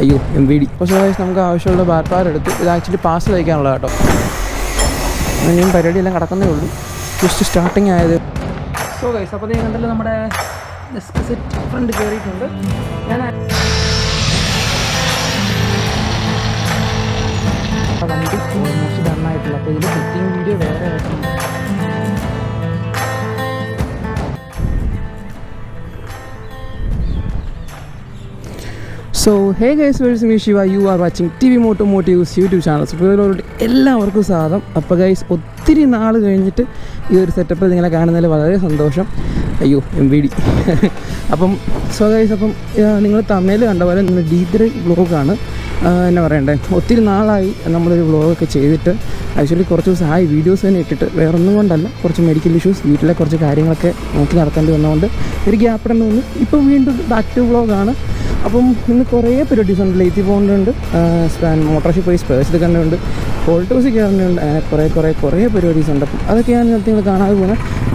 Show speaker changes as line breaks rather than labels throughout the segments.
അയ്യോ MVD. പക്ഷേ നമുക്ക് ആവശ്യമുള്ള ബാർ എടുത്തു. ഇത് ആക്ച്വലി പാസ് വയ്ക്കാനുള്ള കേട്ടോ. ഇനിയും പരിപാടിയെല്ലാം കിടക്കുന്നേ ഉള്ളൂ. ജസ്റ്റ് സ്റ്റാർട്ടിങ് ആയത്. സോ ഗൈസ്, അപ്പോൾ നിങ്ങൾ കണ്ടല്ലോ നമ്മുടെ ഡെസ്ക് സെറ്റ് ഫ്രണ്ട് കയറിയിട്ടുണ്ട്. ഞാൻ വണ്ടി ഓൾമോസ്റ്റ് ഡണ്ണായിട്ടില്ല. അപ്പോൾ ഇതിൽ സെറ്റിംഗ് വീഡിയോ വേറെ ആയിട്ടുണ്ട്. So hey guys, welcome to Shiva. You are watching TV Motomotives YouTube channel. അപ്പോൾ എല്ലാവർക്കും സ്വാഗതം. അപ്പോൾ ഗൈസ്, ഒത്തിരി നാൾ കഴിഞ്ഞിട്ട് ഈ ഒരു സെറ്റപ്പിൽ നിങ്ങളെ കാണുന്നതിൽ വളരെ സന്തോഷം. അയ്യോ MVD. അപ്പം സോ ഗൈസ്, അപ്പം നിങ്ങൾ തമിഴിൽ കണ്ട പോലെ നിങ്ങൾ D3 വ്ളോഗാണ്. എന്നാ പറയണ്ടേ, ഒത്തിരി നാളായി നമ്മളൊരു വ്ളോഗൊക്കെ ചെയ്തിട്ട്. ആക്ച്വലി കുറച്ച് ദിവസമായി വീഡിയോസ് തന്നെ ഇട്ടിട്ട്. വേറൊന്നും കൊണ്ടല്ല, കുറച്ച് മെഡിക്കൽ ഇഷ്യൂസ്, വീട്ടിലെ കുറച്ച് കാര്യങ്ങളൊക്കെ നോക്കി നടത്തേണ്ടി വന്നതുകൊണ്ട് ഒരു ഗ്യാപ്പ് ഇടേണ്ടി വന്നു. ഇപ്പം വീണ്ടും ബാക്ക് ടു വ്ളോഗാണ്. അപ്പം ഇന്ന് കുറേ പരിപാടീസ് ഉണ്ട്. ലേത്തി പോകുന്നുണ്ട്, മോട്ടോർഷിപ്പ് പോയി സ്പേഴ്സ് എടുക്കേണ്ടതുണ്ട്, ഫോൾട്ടോസ് കയറേണ്ടതുണ്ട്. അങ്ങനെ കുറേ പരിപാടീസ് ഉണ്ട്. അപ്പം അതൊക്കെയാണ് ഇന്നത്തെ നിങ്ങൾ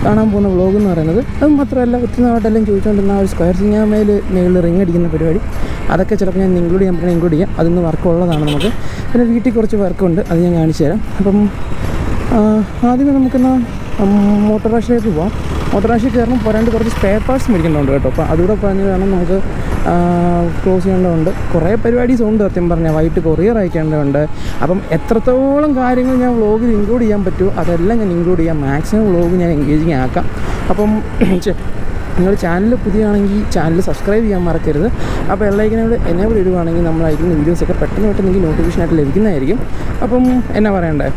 കാണാൻ പോകുന്ന വ്ളോഗ് എന്ന് പറയുന്നത്. അത് മാത്രമല്ല, ഒത്തിരി നാളായിട്ടെല്ലാം ചോദിച്ചുകൊണ്ടിരുന്ന ഒരു സ്ക്വയർ മേളിൽ റിങ് അടിക്കുന്ന പരിപാടി, അതൊക്കെ ചിലപ്പോൾ ഞാൻ ഇൻക്ലൂഡ് ചെയ്യാം. അതിന്ന് വർക്ക് ഉള്ളതാണ് നമുക്ക്. പിന്നെ വീട്ടിൽ കുറച്ച് വർക്കുണ്ട്, അത് ഞാൻ കാണിച്ചു തരാം. അപ്പം ആദ്യമേ നമുക്കെന്നാൽ മോട്ടോർ വാഷിലേക്ക് പോവാം. മോട്ടോർ വാഷിൽ കയറണം, പോരാണ്ട് കുറച്ച് സ്പെയർ പാർട്സ് മേടിക്കേണ്ടതുണ്ട് കേട്ടോ. അപ്പോൾ അതുകൂടെ പറഞ്ഞ് വേണം നമുക്ക് ക്ലോസ് ചെയ്യേണ്ടതുണ്ട്. കുറേ പരിപാടീസ് ഉണ്ട് സത്യം പറഞ്ഞാൽ. വൈകിട്ട് കൊറിയർ അയക്കേണ്ടതുണ്ട്. അപ്പം എത്രത്തോളം കാര്യങ്ങൾ ഞാൻ വ്ളോഗിൽ ഇൻക്ലൂഡ് ചെയ്യാൻ പറ്റുമോ അതെല്ലാം ഞാൻ ഇൻക്ലൂഡ് ചെയ്യാം. മാക്സിമം വ്ളോഗ് ഞാൻ എൻഗേജിങ് ആക്കാം. അപ്പം നിങ്ങൾ ചാനൽ പുതിയതാണെങ്കിൽ ചാനൽ സബ്സ്ക്രൈബ് ചെയ്യാൻ മറക്കരുത്. അപ്പോൾ ബെല്ലൈക്കനോട് എനേബിൾ ഇടുവാണെങ്കിൽ നമ്മൾ അയക്കുന്ന വീഡിയോസൊക്കെ പെട്ടെന്ന് എനിക്ക് നോട്ടിഫിക്കേഷനായിട്ട് ലഭിക്കുന്നതായിരിക്കും. അപ്പം എന്നാ പറയണ്ടേ,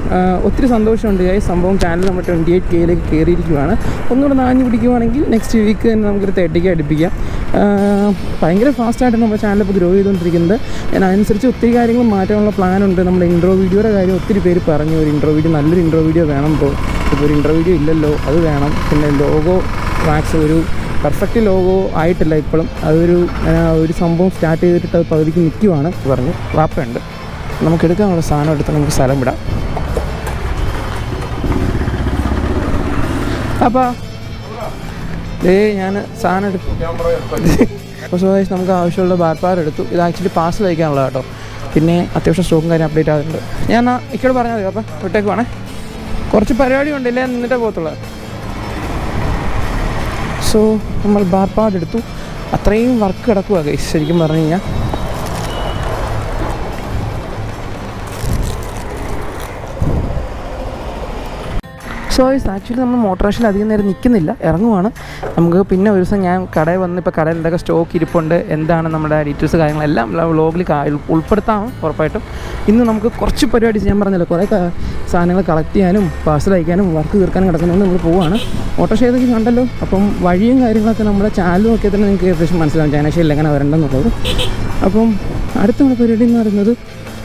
ഒത്തിരി സന്തോഷമുണ്ട്. ഈ സംഭവം ചാനൽ നമ്മൾ 28K കയറിയിരിക്കുകയാണ്. ഒന്നുകൂടെ നാഞ്ഞു പിടിക്കുവാണെങ്കിൽ നെക്സ്റ്റ് വീക്ക് തന്നെ നമുക്കൊരു 30K അടുപ്പിക്കാം. ഭയങ്കര ഫാസ്റ്റായിട്ട് നമ്മുടെ ചാനലിപ്പോൾ ഗ്രോ ചെയ്തുകൊണ്ടിരിക്കുന്നത്. ഞാൻ അതനുസരിച്ച് ഒത്തിരി കാര്യങ്ങൾ മാറ്റാനുള്ള പ്ലാനുണ്ട്. നമ്മുടെ ഇൻട്രോ വീഡിയോയുടെ കാര്യം ഒത്തിരി പേര് പറഞ്ഞു. ഒരു ഇൻട്രോ വീഡിയോ, നല്ലൊരു ഇൻട്രോ വീഡിയോ വേണം. ഇപ്പോൾ ഒരു ഇൻട്രോ വീഡിയോ ഇല്ലല്ലോ, അത് വേണം. പിന്നെ ലോഗോ മാക്സ് ഒരു പെർഫെക്റ്റ് ലോഗോ ആയിട്ടില്ല ഇപ്പോഴും. ഒരു സംഭവം സ്റ്റാർട്ട് ചെയ്തിട്ട് അത് പകുതിക്ക് നിൽക്കുവാണ് പറഞ്ഞു. വാപ്പയുണ്ട്, നമുക്ക് എടുക്കാനുള്ള സാധനം എടുത്ത് നമുക്ക് സ്ഥലം വിടാം. അപ്പോൾ ഞാൻ സാധനം എടുത്തു. അപ്പോൾ സുഖമായിട്ട് നമുക്ക് ആവശ്യമുള്ള ബാർ എടുത്തു. ഇത് ആക്ച്വലി പാർസൽ അയക്കാനുള്ള കേട്ടോ. പിന്നെ അത്യാവശ്യം സ്റ്റോക്കും കാര്യം അപ്ഡേറ്റ് ആകുന്നുണ്ട്. ഞാൻ ഇക്കോട് പറഞ്ഞാൽ മതി. അപ്പോൾ വിട്ടേക്ക് വേണേ, കുറച്ച് പരിപാടി ഉണ്ടല്ലേ, നിന്നിട്ടേ പോകത്തുള്ളൂ. സോ നമ്മൾ ബാർ എടുത്തു. അത്രയും വർക്ക് കിടക്കുക ഗൈസ് ശരിക്കും പറഞ്ഞു കഴിഞ്ഞാൽ. സോ ആക്ച്വലി നമ്മൾ മോട്ടോർ വാഷിൽ അധികം നേരം നിൽക്കുന്നില്ല, ഇറങ്ങുവാണ്. നമുക്ക് പിന്നെ ഒരു ദിവസം ഞാൻ കടയിൽ വന്ന് ഇപ്പോൾ കടയിൽ എന്തൊക്കെ സ്റ്റോക്ക് ഇരിപ്പുണ്ട്, എന്താണ് നമ്മുടെ ഡീറ്റെയിൽസ് കാര്യങ്ങളെല്ലാം വ്ളോഗിൽ ഉൾപ്പെടുത്താം ഉറപ്പായിട്ടും. ഇന്ന് നമുക്ക് കുറച്ച് പരിപാടി ഞാൻ പറഞ്ഞല്ലോ, കുറേ സാധനങ്ങൾ കളക്ട് ചെയ്യാനും പാർസൽ അയക്കാനും വർക്ക് തീർക്കാനും കിടക്കുന്നതുകൊണ്ട് നമ്മൾ പോവുകയാണ്. മോട്ടോർ ഷെയ്തൊക്കെ കണ്ടല്ലോ. അപ്പം വഴിയും കാര്യങ്ങളൊക്കെ നമ്മുടെ ചാനൽ നോക്കിയാൽ തന്നെ നിങ്ങൾക്ക് ഏകദേശം മനസ്സിലാവും ചൈനശയിൽ എങ്ങനെ വരണ്ടെന്നുള്ളത്. അപ്പം അടുത്ത പരിപാടി എന്ന് പറയുന്നത്,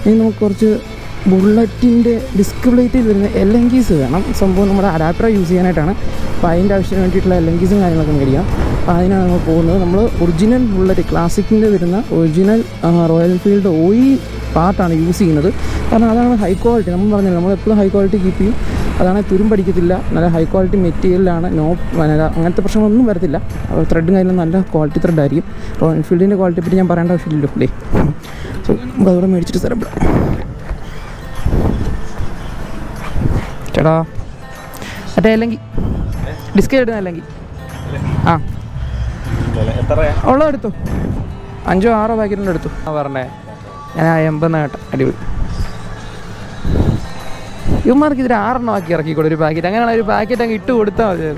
ഇനി നമുക്ക് കുറച്ച് ബുള്ളറ്റിൻ്റെ ഡിസ്ക് പ്ലേറ്റിൽ വരുന്ന LNGs വേണം. സംഭവം നമ്മുടെ അഡാപ്റ്റർ യൂസ് ചെയ്യാനായിട്ടാണ്. അപ്പോൾ അതിൻ്റെ ആവശ്യത്തിന് വേണ്ടിയിട്ടുള്ള LNGസും കാര്യങ്ങളൊക്കെ മേടിക്കാം. അപ്പോൾ അതിനാണ് നമ്മൾ പോകുന്നത്. നമ്മൾ ഒറിജിനൽ ബുള്ളറ്റ് ക്ലാസിക്കിൻ്റെ വരുന്ന ഒറിജിനൽ റോയൽ എൻഫീൽഡ് ഓയിൽ പാർട്ടാണ് യൂസ് ചെയ്യുന്നത്. കാരണം അതാണ് ഹൈ ക്വാളിറ്റി. നമ്മൾ പറഞ്ഞല്ലോ, നമ്മളെപ്പോഴും ഹൈ ക്വാളിറ്റി കീപ്പ് ചെയ്യും. അതാണ് തുരുമ്പടിക്കത്തില്ല, നല്ല ഹൈ ക്വാളിറ്റി മെറ്റീരിയലാണ്. അങ്ങനത്തെ പ്രശ്നങ്ങളൊന്നും വരത്തില്ല. ത്രെഡും കാര്യങ്ങളും നല്ല ക്വാളിറ്റി ത്രെഡായിരിക്കും. റോയൽ എൻഫീൽഡിൻ്റെ ക്വാളിറ്റി പറ്റി ഞാൻ പറയേണ്ട ആവശ്യമില്ലല്ലോ അല്ലേ. സോ നമുക്ക് അതോടെ മേടിച്ചിട്ട് സ്ഥലപ്പെടാം. ചേട്ടാ മറ്റേ അല്ലെങ്കിൽ ഡിസ്ക് ഇടുന്ന അല്ലെങ്കിൽ ഉള്ളത് എടുത്തു. 5-6 പാക്കറ്റിൻ്റെ എടുത്തു പറഞ്ഞേ. ഞാൻ 80 കേട്ടോ. അടിപൊളി. ഇവന്മാർക്ക് ഇതിൽ 6 ആക്കി ഇറക്കിക്കൂടെ ഒരു പാക്കറ്റ്. അങ്ങനെയാണ് ഒരു പാക്കറ്റ് അങ്ങ് ഇട്ട് കൊടുത്താൽ മതി.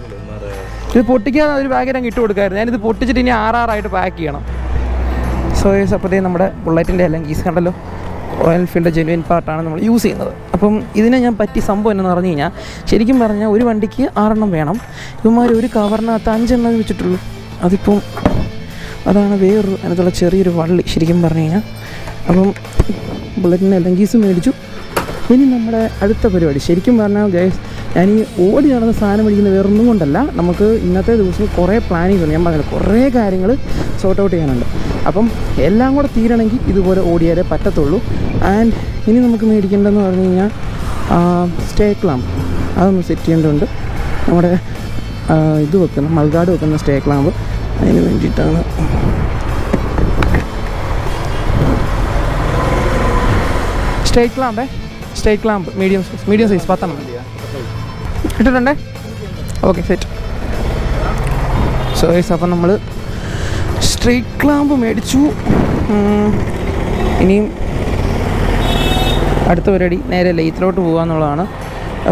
ഇത് പൊട്ടിക്കാതെ ഒരു പാക്കറ്റ് അങ്ങ് ഇട്ട് കൊടുക്കാമായിരുന്നു. ഞാനിത് പൊട്ടിച്ചിട്ട് ഇനി 6 പാക്ക് ചെയ്യണം. സോ അപ്പോഴത്തേ നമ്മുടെ ബുള്ളറ്റിൻ്റെ LNGs കണ്ടല്ലോ, റോയൽ എൻഫീൽഡ് ജെനുവിൻ പാർട്ടാണ് നമ്മൾ യൂസ് ചെയ്യുന്നത്. അപ്പം ഇതിനെ ഞാൻ പറ്റി സംഭവം എന്നു പറഞ്ഞു കഴിഞ്ഞാൽ, ശരിക്കും പറഞ്ഞാൽ ഒരു വണ്ടിക്ക് 6 വേണം. ഇവന്മാർ ഒരു കവറിനകത്ത് 5 വെച്ചിട്ടുള്ളൂ. അതിപ്പം അതാണ് വേറൊരു അതിനകത്തുള്ള ചെറിയൊരു വള്ളി ശരിക്കും പറഞ്ഞു കഴിഞ്ഞാൽ. അപ്പം ബുള്ളറ്റിൻ്റെ LNGs മേടിച്ചു. ഇനി നമ്മുടെ അടുത്ത പരിപാടി ശരിക്കും പറഞ്ഞാൽ ഗൈസ്, ഞാൻ ഈ ഓടി നടന്ന സാധനം മേടിക്കുന്ന വേറൊന്നും കൊണ്ടല്ല. നമുക്ക് ഇന്നത്തെ ദിവസം കുറേ പ്ലാനിങ് ഉണ്ട്. ഞാൻ പറഞ്ഞില്ല, കുറേ കാര്യങ്ങൾ സോർട്ട് ഔട്ട് ചെയ്യാനുണ്ട്. അപ്പം എല്ലാം കൂടെ തീരണമെങ്കിൽ ഇതുപോലെ ഓടിയാലേ പറ്റത്തുള്ളൂ. ആൻഡ് ഇനി നമുക്ക് മേടിക്കേണ്ടതെന്ന് പറഞ്ഞു കഴിഞ്ഞാൽ സ്റ്റേ ക്ലാമ്പ് അതൊന്ന് സെറ്റ് ചെയ്യേണ്ടതുണ്ട്. നമ്മുടെ ഇത് വെക്കുന്ന മൾഗാർഡ് വെക്കുന്ന സ്റ്റേ ക്ലാമ്പ്, അതിന് വേണ്ടിയിട്ടാണ്. സ്ട്രേറ്റ് ക്ലാമ്പ് മീഡിയം സൈസ് 10 ഇട്ടിട്ടുണ്ടേ. Okay set. സോ ഗൈസ് അപ്പം നമ്മൾ സ്ട്രേറ്റ് ക്ലാമ്പ് മേടിച്ചു. ഇനിയും അടുത്ത പരിപാടി നേരെ ലെയ്ത്തിലോട്ട് പോകാമെന്നുള്ളതാണ്.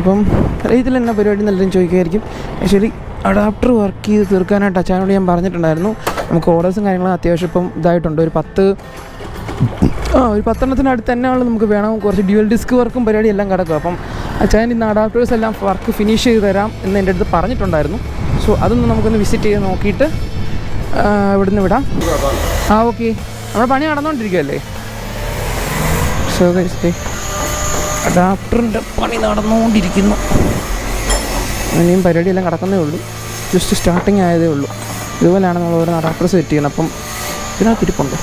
അപ്പം ലെയ്ത്തിൽ എന്നാ പരിപാടി നല്ലതും ചോദിക്കുമായിരിക്കും. ആക്ച്വലി അഡാപ്റ്റർ വർക്ക് ചെയ്ത് തീർക്കാനായിട്ട് അച്ഛനോട് ഞാൻ പറഞ്ഞിട്ടുണ്ടായിരുന്നു. നമുക്ക് ഓർഡേഴ്സും കാര്യങ്ങളും അത്യാവശ്യം ഇപ്പം ഇതായിട്ടുണ്ട്. ഒരു 10 തന്നെയാണ് നമുക്ക് വേണം. കുറച്ച് ഡ്യുവൽ ഡിസ്ക് വർക്കും പരിപാടി എല്ലാം കിടക്കും. അപ്പം അച്ഛൻ ഇന്ന് അഡാപ്റ്റേഴ്സ് എല്ലാം വർക്ക് ഫിനിഷ് ചെയ്ത് തരാം എന്ന് എൻ്റെ അടുത്ത് പറഞ്ഞിട്ടുണ്ടായിരുന്നു. സോ അതൊന്ന് നമുക്കൊന്ന് വിസിറ്റ് ചെയ്ത് നോക്കിയിട്ട് ഇവിടുന്ന് വിടാം. ഓക്കെ, നമ്മുടെ പണി നടന്നുകൊണ്ടിരിക്കുകയല്ലേ. സോ അഡാപ്റ്ററിൻ്റെ പണി നടന്നുകൊണ്ടിരിക്കുന്നു. ഇനിയും പരിപാടിയെല്ലാം കിടക്കുന്നേ ഉള്ളൂ. ജസ്റ്റ് സ്റ്റാർട്ടിങ് ആയതേ ഉള്ളൂ. ഇതുപോലെയാണ് നമ്മൾ ഓരോ അഡാപ്റ്റർ സെറ്റ് ചെയ്യുന്നത്. അപ്പം ഇതിനകത്ത് ഇരിപ്പുണ്ടോ?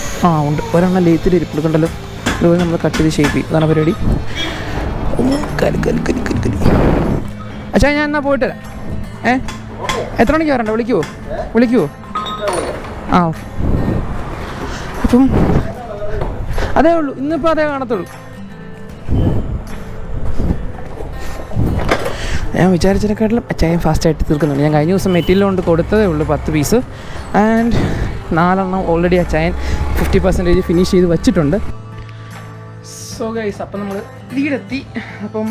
ഉണ്ട്. ഒരെണ്ണം ലെയ്ത്തിൽ ഇരിപ്പുണ്ട് കണ്ടല്ലോ. ഇതുപോലെ നമ്മൾ കട്ട് ചെയ്ത് ഷേപ്പ് ചെയ്യും. അതാണ് പരിപാടി. അച്ഛാ ഞാൻ എന്നാൽ പോയിട്ട് വരാം. എത്ര മണിക്ക് വരണ്ട? വിളിക്കുവോ? ഓക്കെ. അപ്പം അതേ ഉള്ളൂ, ഇന്നിപ്പോൾ അതേ കാണത്തുള്ളൂ. ഞാൻ വിചാരിച്ചതിനെക്കാട്ടിലും അച്ചായൻ ഫാസ്റ്റായിട്ട് തീർക്കുന്നുണ്ട്. ഞാൻ കഴിഞ്ഞ ദിവസം മെറ്റീരിയൽ കൊണ്ട് കൊടുത്തതേ ഉള്ളൂ 10 പീസ്. ആൻഡ് 4 ഓൾറെഡി അച്ചായൻ 50% ഫിനിഷ് ചെയ്ത് വച്ചിട്ടുണ്ട്. സോ ഗൈസ് അപ്പം നമ്മൾ വീടെത്തി. അപ്പം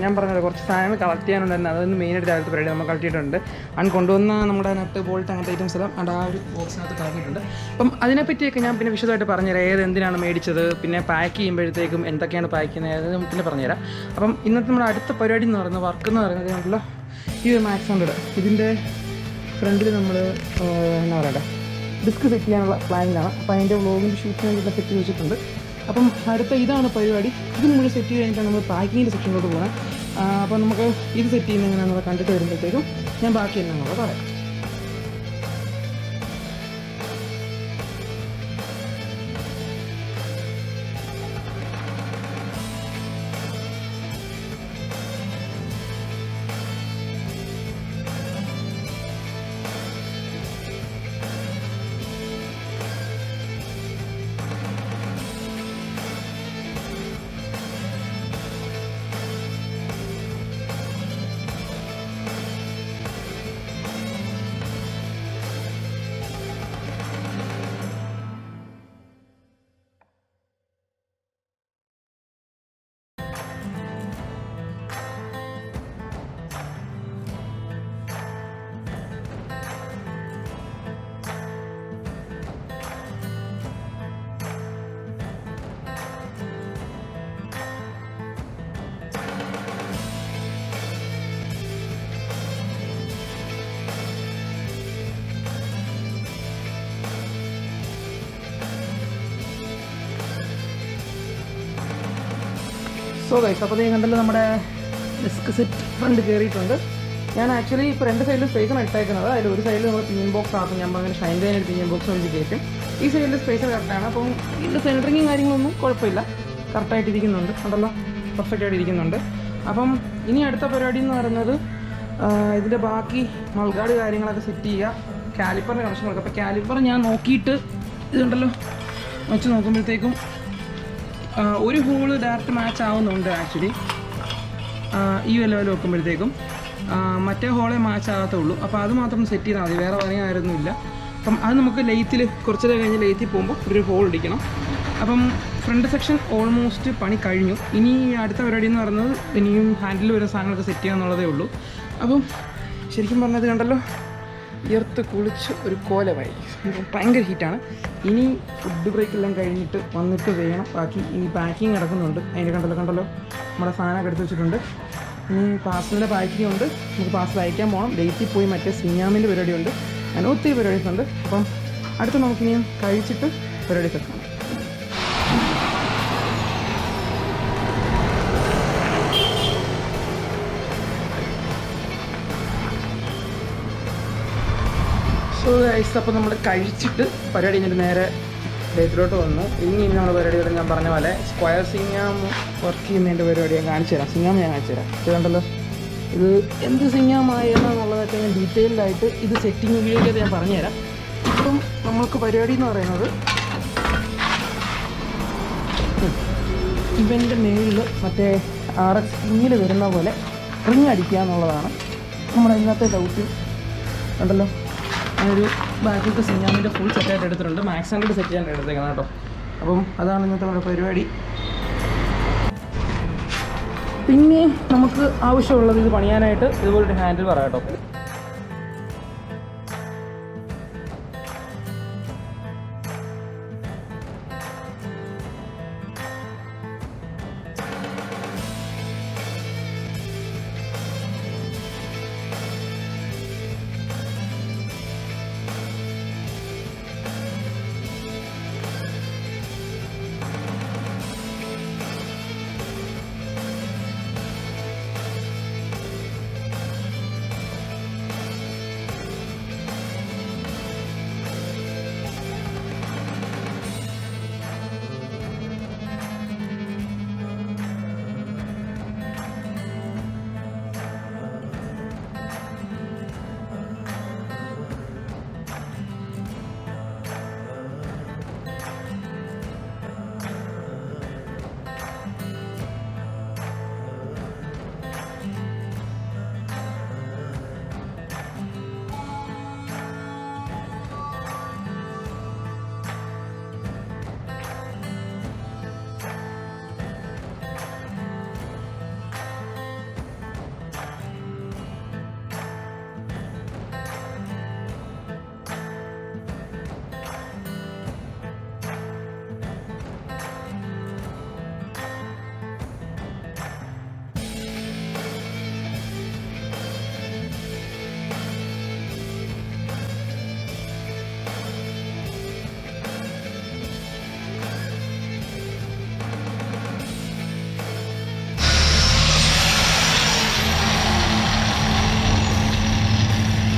ഞാൻ പറഞ്ഞത് കുറച്ച് സാധനങ്ങൾ കളക്ട് ചെയ്യാനുണ്ടായിരുന്നു. അതൊന്ന് മെയിനായിട്ട് രാവിലത്തെ പരിപാടി നമ്മൾ കളക്ട് ചെയ്തിട്ടുണ്ട്. കൊണ്ടുവന്ന നമ്മുടെ നട്ട് ബോൾട്ട് അങ്ങനത്തെ ഐറ്റംസ് എല്ലാം ആ ഒരു ബോക്സിനകത്ത് കളഞ്ഞിട്ടുണ്ട്. അപ്പം അതിനെപ്പറ്റിയൊക്കെ ഞാൻ പിന്നെ വിശദമായിട്ട് പറഞ്ഞുതരാം. എന്തിനാണ് മേടിച്ചത്, പിന്നെ പാക്ക് ചെയ്യുമ്പോഴത്തേക്കും എന്തൊക്കെയാണ് പാക്ക് ചെയ്യുന്നത് പിന്നെ പറഞ്ഞുതരാം. അപ്പം ഇന്നത്തെ നമ്മുടെ അടുത്ത പരിപാടി എന്ന് പറയുന്നത് വർക്ക് എന്ന് പറയുന്നത് നമ്മളെ ഈ max100 ഇതിൻ്റെ ഫ്രണ്ടിൽ നമ്മൾ എന്നാ പറയട്ടെ ഡിസ്ക് സെറ്റ് ചെയ്യാനുള്ള പ്ലാനിലാണ്. അപ്പോൾ അതിൻ്റെ വ്ളോഗിൻ്റെ ഷൂട്ടിന് വേണ്ടിയിട്ട് സെറ്റ് വെച്ചിട്ടുണ്ട്. അപ്പം അടുത്ത ഇതാണ് പരിപാടി. ഇത് നമ്മൾ സെറ്റ് ചെയ്ത് കഴിഞ്ഞിട്ടാണ് നമ്മൾ പാക്കിങ്ങിൻ്റെ സെക്ഷനിലോട്ട് പോകുന്നത്. അപ്പോൾ നമുക്ക് ഇത് സെറ്റ് ചെയ്യുന്ന എങ്ങനെയാണെന്ന് കണ്ടിട്ട് വരുമ്പോഴത്തേക്കും ഞാൻ ബാക്കി എന്നാണെന്നുള്ളത് പറയാം. സോ ഗൈസ് അപ്പോൾ നീ കണ്ടല്ലോ നമ്മുടെ ഡിസ്ക് സെറ്റ് ഫ്രണ്ട് കയറിയിട്ടുണ്ട്. ഞാൻ ആക്ച്വലി ഇപ്പോൾ 2 സൈഡിലും സ്പേസാണ് ഇട്ടേക്കുന്നത്. അതിൽ ഒരു സൈഡിൽ നമ്മൾ പിനിയൻ ബോക്സ് ആക്കും. ഞാൻ അങ്ങനെ ഷൈൻ ചെയ്യാനൊരു പിനിയൻ ബോക്സ് വെച്ച് കയറ്റും. ഈ സൈഡിൽ സ്പേസ് കറക്റ്റാണ്. അപ്പം ഇതിൻ്റെ സെൻറ്ററിങ്ങും കാര്യങ്ങളൊന്നും കുഴപ്പമില്ല, കറക്റ്റായിട്ടിരിക്കുന്നുണ്ട്. കണ്ടല്ലോ, പെർഫെക്റ്റായിട്ട് ഇരിക്കുന്നുണ്ട്. അപ്പം ഇനി അടുത്ത പരിപാടി എന്ന് പറയുന്നത് ഇതിൻ്റെ ബാക്കി മൾഗാർഡ് കാര്യങ്ങളൊക്കെ സെറ്റ് ചെയ്യുക, കാലിപ്പറിൻ്റെ കണക്ഷനൊക്കെ. അപ്പോൾ കാലിപ്പർ ഞാൻ നോക്കിയിട്ട് ഇതുണ്ടല്ലോ വെച്ച് നോക്കുമ്പോഴത്തേക്കും ഒരു ഹോള് ഡയറക്റ്റ് മാച്ച് ആവുന്നുണ്ട്. ആക്ച്വലി ഈ ലെവൽ വെക്കുമ്പോഴത്തേക്കും മറ്റേ ഹോളെ മാച്ച് ആകത്തുള്ളൂ. അപ്പോൾ അത് മാത്രം സെറ്റ് ചെയ്താൽ മതി, വേറെ പറയാനൊന്നുമില്ല. അപ്പം അത് നമുക്ക് ലെയ്ത്തിൽ കുറച്ച് കഴിഞ്ഞ് ലെയ്ത്തിൽ പോകുമ്പോൾ ഒരു ഹോൾ ഇടിക്കണം. അപ്പം ഫ്രണ്ട് സെക്ഷൻ ഓൾമോസ്റ്റ് പണി കഴിഞ്ഞു. ഇനി അടുത്ത പരിപാടി എന്ന് പറയുന്നത് ഇനിയും ഹാൻഡിൽ വരുന്ന സാധനങ്ങളൊക്കെ സെറ്റ് ചെയ്യുക എന്നുള്ളതേ ഉള്ളൂ. അപ്പം ശരിക്കും പറഞ്ഞത് കണ്ടല്ലോ, എർത്ത് കുളിച്ച് ഒരു കോലമായി, ഭയങ്കര ഹീറ്റാണ്. ഇനി ഫുഡ് ബ്രേക്കെല്ലാം കഴിഞ്ഞിട്ട് വന്നിട്ട് വേണം ബാക്കി. ഇനി പാക്കിങ് കിടക്കുന്നുണ്ട്. അതിൻ്റെ കണ്ടല്ലോ നമ്മുടെ സാധനമൊക്കെ എടുത്ത് വെച്ചിട്ടുണ്ട്. ഇനി പാർസലിൻ്റെ പാക്കിങ് ഉണ്ട്, നമുക്ക് പാർസൽ അയക്കാൻ പോകണം. ഡേറ്റിൽ പോയി മറ്റേ സിങ്ങാമിൻ്റെ പരിപാടിയുണ്ട്. അങ്ങനെ ഒത്തിരി പരിപാടീസ് ഉണ്ട്. അപ്പം അടുത്ത് നമുക്കിനിയും കഴിച്ചിട്ട് പരിപാടി സെറ്റാണ്. സോ ഗൈസ് അപ്പോൾ നമ്മൾ കഴിച്ചിട്ട് പരിപാടി കഴിഞ്ഞിട്ട് നേരെ ഡേറ്റിലോട്ട് വന്നു. ഇനി നമ്മുടെ പരിപാടികൾ ഞാൻ പറഞ്ഞ പോലെ സ്ക്വയർ സിങ്ങാം വർക്ക് ചെയ്യുന്നതിൻ്റെ പരിപാടി ഞാൻ കാണിച്ചു തരാം. സിങ്ങാം ഞാൻ കാണിച്ചു തരാം. ഇത് കണ്ടല്ലോ, ഇത് എന്ത് സിങ്ങാമായെന്നുള്ളതൊക്കെ ഞാൻ ഡീറ്റെയിൽഡായിട്ട് ഇത് സെറ്റിംഗ് വീഡിയോയ്ക്ക് ഞാൻ പറഞ്ഞുതരാം. ഇപ്പം നമ്മൾക്ക് പരിപാടി എന്ന് പറയുന്നത് ഇവൻ്റെ മേളിൽ മറ്റേ RX കിങ്ങിൽ വരുന്ന പോലെ റിങ് അടിക്കുക എന്നുള്ളതാണ് നമ്മുടെ ഇന്നത്തെ ഡൗട്ട്. കണ്ടല്ലോ, ഞാനൊരു ബാക്കിലത്തെ സിംഗാമിൻ്റെ ഫുൾ സെറ്റായിട്ട് എടുത്തിട്ടുണ്ട്. max100 സെറ്റ് ചെയ്യാൻ എടുത്തേക്കണം കേട്ടോ. അപ്പം അതാണ് ഇന്നത്തെ നമ്മുടെ പരിപാടി. പിന്നെ നമുക്ക് ആവശ്യമുള്ളത് ഇത് പണിയാനായിട്ട് ഇതുപോലൊരു ഹാൻഡിൽ പറയാം കേട്ടോ.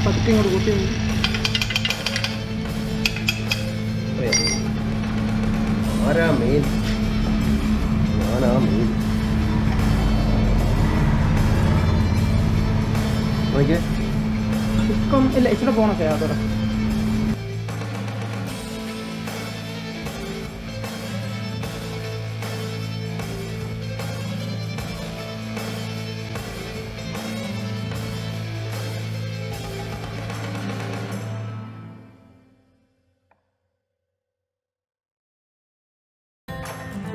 പതുക്കെ ഇങ്ങോട്ട് കൂട്ടി
ആരാ മെയിൻ? ഞാനാ മെയിൻ.
ഇല്ല, ഇച്ചിരി പോണൊക്കെ അതോടെ.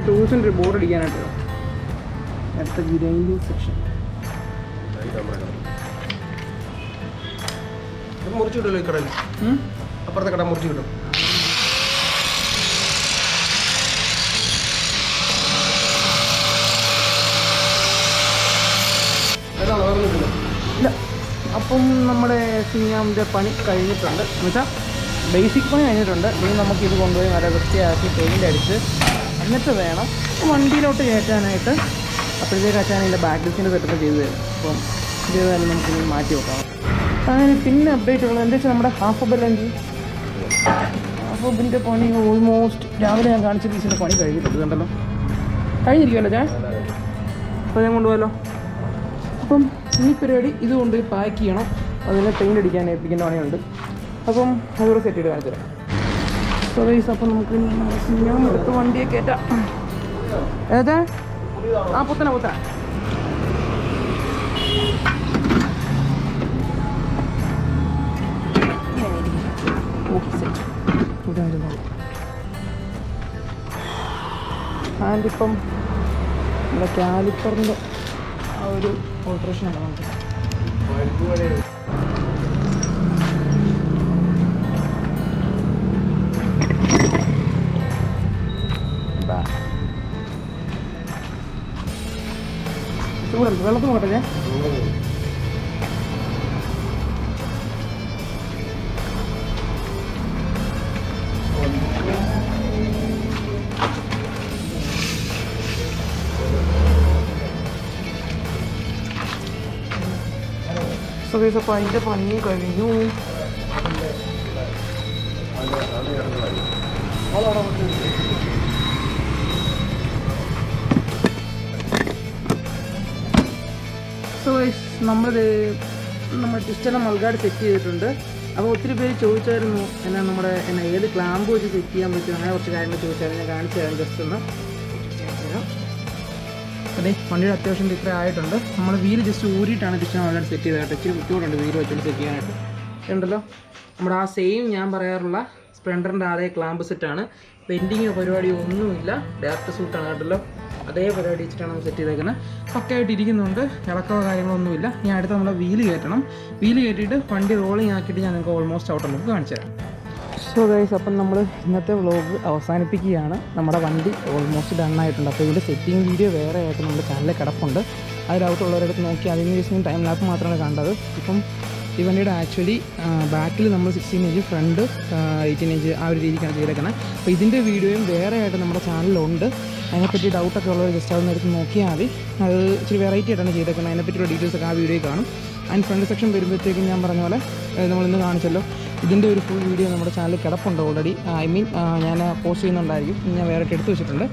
ടൂൾസിൻ്റെ ഒരു ബോർഡ് അടിക്കാനായിട്ട് അടുത്ത ഗ്രൈൻഡിങ് സെക്ഷൻ
മുറിച്ച് കിട്ടുമല്ലോ ഈ കടയിൽ. അപ്പുറത്തെ കട മുറിച്ച് കിട്ടും.
ഇല്ല, അപ്പം നമ്മുടെ സിംഗാമിൻ്റെ പണി കഴിഞ്ഞിട്ടുണ്ട്. എന്നുവെച്ചാൽ ബേസിക് പണി കഴിഞ്ഞിട്ടുണ്ട്. ഇനി നമുക്കിത് കൊണ്ടുപോയി നല്ല വൃത്തിയാക്കി പെയിൻ്റ് അടിച്ച് എന്നിട്ട് വേണം വണ്ടിയിലോട്ട് കയറ്റാനായിട്ട്. അപ്പോഴത്തേക്ക് അച്ഛൻ അതിൻ്റെ ബാക്ക് ഡിസ്കിൻ്റെ സെറ്റപ്പ് ചെയ്ത് തരും. അപ്പം ഇതേതായാലും നമുക്കിനി മാറ്റി വെക്കാം. അങ്ങനെ പിന്നെ അപ്ഡേറ്റ് ഉള്ളത് എന്താ വെച്ചാൽ നമ്മുടെ ഹാഫ് ഹബിൻ്റെ പണി ഓൾമോസ്റ്റ് രാവിലെ ഞാൻ കാണിച്ച പീസിൻ്റെ പണി കഴിഞ്ഞിട്ടുണ്ട്. കണ്ടല്ലോ, കഴിഞ്ഞിരിക്കുമല്ലോ ഞാൻ. അപ്പോൾ ഞാൻ കൊണ്ടുപോയല്ലോ. അപ്പം ഈ പരിപാടി ഇത് കൊണ്ട് പാക്ക് ചെയ്യണം. അതിനെ പെയിൻ്റ് അടിക്കാൻ ഏൽപ്പിക്കേണ്ട പണിയുണ്ട്. അപ്പം അതുകൂടെ സെറ്റ് ചെയ്ത് കാണിച്ചു തരാം. സോ ഗൈസ്, അപ്പം നമുക്ക് ഞാൻ എടുത്ത് വണ്ടിയെ കയറ്റാം. ഏതാ പുത്തന ഓക്കെ സെറ്റ്. ആൻഡ് ഇപ്പം നമ്മുടെ കാലിപ്പറിൻ്റെ ആ ഒരു ഓൾട്രേഷൻ ആണ് നമുക്ക്. ചൂടുണ്ട്, വെള്ളത്തിൽ നോക്കട്ടെ ഞാൻ. സോ ഗൈസ്, അപ്പോൾ അതിൻ്റെ പണി കഴിഞ്ഞു. സോ ഗൈസ്, നമ്മുടെ ടിസ്റ്റെല്ലാം മൾഗാർഡ് സെറ്റ് ചെയ്തിട്ടുണ്ട്. അപ്പോൾ ഒത്തിരി പേര് ചോദിച്ചായിരുന്നു നമ്മുടെ ഏത് ക്ലാമ്പ് വെച്ച് സെറ്റ് ചെയ്യാൻ പറ്റും, അങ്ങനെ കുറച്ച് കാര്യങ്ങൾ ചോദിച്ചായിരുന്നു. ഞാൻ കാണിച്ചു തരാം, ജസ്റ്റ് ഒന്ന് തരാം. അതെ വണ്ടിയുടെ അത്യാവശ്യം ഇത്ര ആയിട്ടുണ്ട്. നമ്മൾ വീല് ജസ്റ്റ് ഊരിയിട്ടാണ് തിരിച്ച് ഓൾറെഡി സെറ്റ് ചെയ്തതായിട്ട്. ഇച്ചിരി ബുദ്ധിമുട്ടുണ്ട് വീല് വെച്ചുകൊണ്ട് സെറ്റ് ചെയ്യാനായിട്ട്. ഉണ്ടല്ലോ നമ്മുടെ ആ സെയിം ഞാൻ പറയാറുള്ള സ്പ്ലെൻഡറിൻ്റെ അതേ ക്ലാമ്പ് സെറ്റാണ്. പെൻഡിങ്ങോ പരിപാടിയോ ഒന്നുമില്ല, ഡയറക്റ്റ് സൂട്ടാണ് കേട്ടല്ലോ. അതേ പരിപാടി വെച്ചിട്ടാണ് നമ്മൾ സെറ്റ് ചെയ്തേക്കുന്നത്. പക്കയായിട്ട് ഇരിക്കുന്നുണ്ട്, ഇളക്കമോ കാര്യങ്ങളൊന്നുമില്ല. ഞാൻ അടുത്ത് നമ്മുടെ വീല് കയറ്റണം. വീല് കയറ്റിയിട്ട് വണ്ടി റോളിങ് ആക്കിയിട്ട് ഞാൻ നിങ്ങൾക്ക് ഓൾമോസ്റ്റ് ഔട്ടർ ലുക്ക് കാണിച്ചു തരാം. സോ ഗൈസ്, അപ്പം നമ്മൾ ഇന്നത്തെ വ്ളോഗ് അവസാനിപ്പിക്കുകയാണ്. നമ്മുടെ വണ്ടി ഓൾമോസ്റ്റ് ഡൺ ആയിട്ടുണ്ട്. അപ്പോൾ ഇതിൻ്റെ സെറ്റിംഗ് വീഡിയോ വേറെ ആയിട്ട് നമ്മുടെ ചാനലിൽ കിടപ്പുണ്ട്. അത് ഡൗട്ടുള്ളവരടുത്ത് നോക്കി അതിന് ദിവസം ടൈം ലാപ്പ് മാത്രമാണ് കണ്ടത്. ഇപ്പം ഈ വണ്ടിയുടെ ആക്ച്വലി ബാക്കിൽ നമ്മൾ 16 ഇഞ്ച്, ഫ്രണ്ട് 18 ഇഞ്ച് ആ ഒരു രീതിക്കാണ് ചെയ്തേക്കുന്നത്. അപ്പോൾ ഇതിൻ്റെ വീഡിയോയും വേറെ ആയിട്ട് നമ്മുടെ ചാനലിലുണ്ട്. അതിനെപ്പറ്റി ഡൗട്ടൊക്കെ ഉള്ളവർ ജസ്റ്റ് അതൊന്ന് എടുത്ത് നോക്കിയാൽ മതി. അത് ഇച്ചിരി വെറൈറ്റി ആയിട്ടാണ് ചെയ്തേക്കുന്നത്. അതിനെപ്പറ്റിയുള്ള ഡീറ്റെയിൽസൊക്കെ ആ വീഡിയോയിൽ കാണും. ആൻഡ് ഫ്രണ്ട് സെക്ഷൻ വരുമ്പോഴത്തേക്കും ഞാൻ പറഞ്ഞ പോലെ നമ്മളിന്ന് കാണിച്ചല്ലോ, ഇതിൻ്റെ ഒരു ഫുൾ വീഡിയോ നമ്മുടെ ചാനലിൽ കിടപ്പുണ്ട് ഓൾറെഡി. ഐ മീൻ ഞാൻ പോസ്റ്റ് ചെയ്യുന്നുണ്ടായിരിക്കും. ഞാൻ വേറെ എടുത്ത് വെച്ചിട്ടുണ്ട്.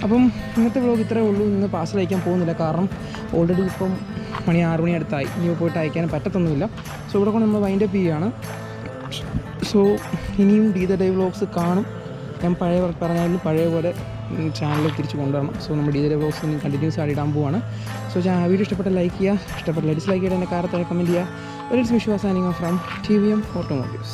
അപ്പം ഇന്നത്തെ വ്ളോഗ് ഇത്രയേ ഉള്ളൂ. ഇന്ന് പാഴ്സൽ അയക്കാൻ പോകുന്നില്ല, കാരണം ഓൾറെഡി ഇപ്പം 6 മണി അടുത്തായി. ഇനി പോയിട്ട് അയക്കാൻ പറ്റത്തൊന്നുമില്ല. സോ ഇവിടെ കൊണ്ട് നമ്മൾ വൈൻഡ് അപ്പ് ചെയ്യുകയാണ്. സോ ഇനിയും ഡി ദ ഡേ വ്ളോഗ്സ് കാണും. ഞാൻ പറഞ്ഞാലും പഴയ പോലെ ചാനൽ തിരിച്ച് കൊണ്ടുവരണം. സോ നമ്മൾ ഡി ദ ഡേ വ്ളോഗ്സ് ഇനി കണ്ടിന്യൂസ് ആയിട്ട് ഇടാൻ പോവാണ്. സോ വീഡിയോ ഇഷ്ടപ്പെട്ട ലൈക്ക് ചെയ്യുക, ഇഷ്ടപ്പെട്ട ഡിസ്ലൈക്ക് ചെയ്യേണ്ട കാര്യത്തിൽ കമൻറ്റ് ചെയ്യുക. ഒരു വിശ്വാസാനിങ്ങ ഫ്രം TVM ഓട്ടോമോട്ടീവ്സ്.